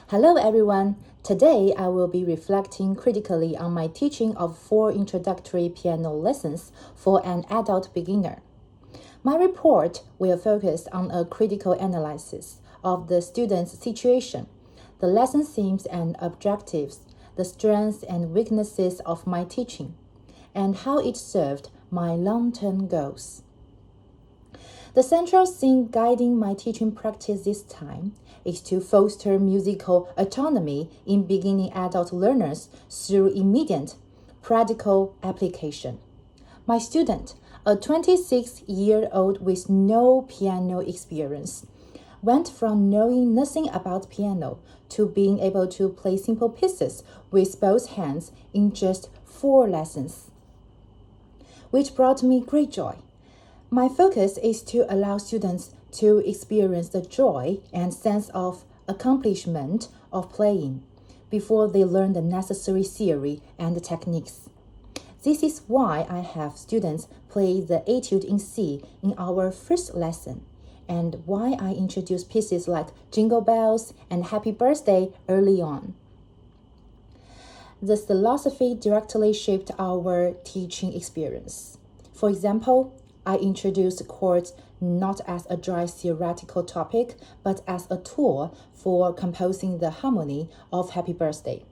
Hello everyone! Today I will be reflecting critically on my teaching of 4 introductory piano lessons for an adult beginner. My report will focus on a critical analysis of the student's situation, the lesson themes and objectives, the strengths and weaknesses of my teaching, and how it served my long-term goals. The central theme guiding my teaching practice this time is to foster musical autonomy in beginning adult learners through immediate, practical application. My student, a 26-year-old with no piano experience, went from knowing nothing about piano to being able to play simple pieces with both hands in just 4 lessons, which brought me great joy. My focus is to allow students to experience the joy and sense of accomplishment of playing before they learn the necessary theory and techniques. This is why I have students play the Etude in C in our first lesson, and why I introduce pieces like Jingle Bells and Happy Birthday early on. This philosophy directly shaped our teaching experience. For example, I introduced chords not as a dry theoretical topic, but as a tool for composing the harmony of Happy Birthday.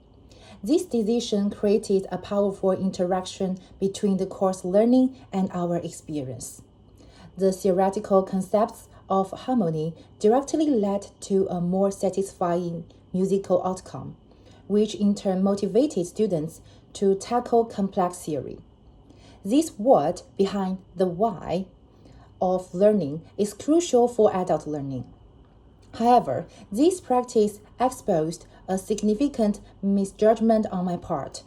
This decision created a powerful interaction between the course learning and our experience. The theoretical concepts of harmony directly led to a more satisfying musical outcome, which in turn motivated students to tackle complex theory. This word behind the why of learning is crucial for adult learning. However, this practice exposed a significant misjudgment on my part.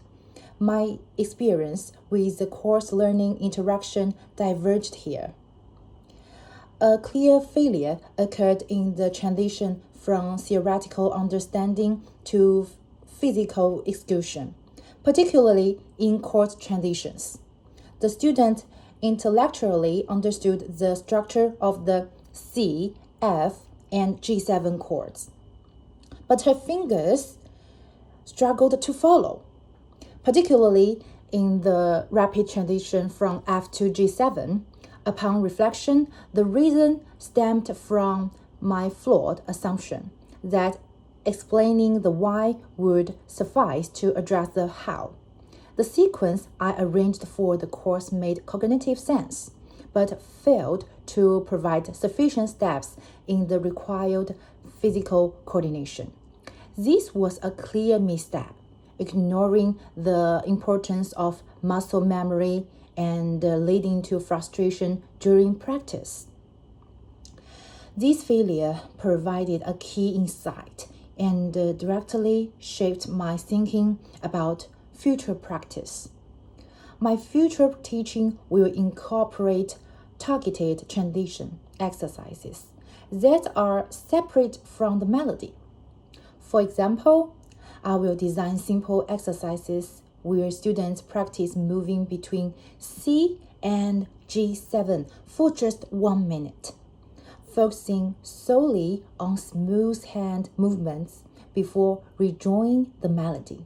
My experience with the course learning interaction diverged here. A clear failure occurred in the transition from theoretical understanding to physical execution, particularly in chord transitions. The student intellectually understood the structure of the C, F, and G7 chords, but her fingers struggled to follow, particularly in the rapid transition from F to G7. Upon reflection, the reason stemmed from my flawed assumption that explaining the why would suffice to address the how. The sequence I arranged for the course made cognitive sense, but failed to provide sufficient steps in the required physical coordination. This was a clear misstep, ignoring the importance of muscle memory and leading to frustration during practice. This failure provided a key insight and directly shaped my thinking about future practice. My future teaching will incorporate targeted transition exercises that are separate from the melody. For example, I will design simple exercises where students practice moving between C and G7 for just 1 minute, focusing solely on smooth hand movements before rejoining the melody.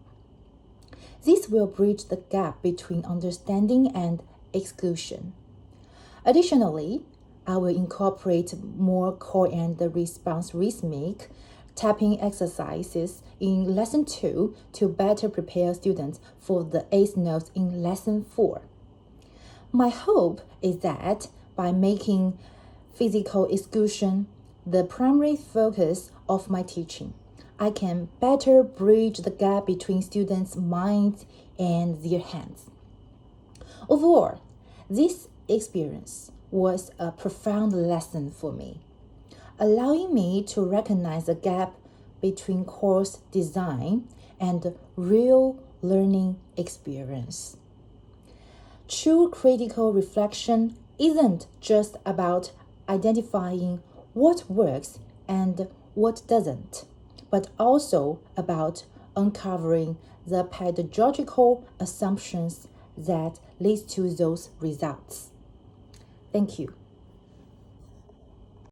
This will bridge the gap between understanding and exclusion. Additionally, I will incorporate more call and response rhythmic tapping exercises in Lesson 2 to better prepare students for the 8th notes in Lesson 4. My hope is that by making physical execution the primary focus of my teaching, I can better bridge the gap between students' minds and their hands. Overall, this experience was a profound lesson for me, allowing me to recognize the gap between course design and real learning experience. True critical reflection isn't just about identifying what works and what doesn't, but also about uncovering the pedagogical assumptions that lead to those results. Thank you.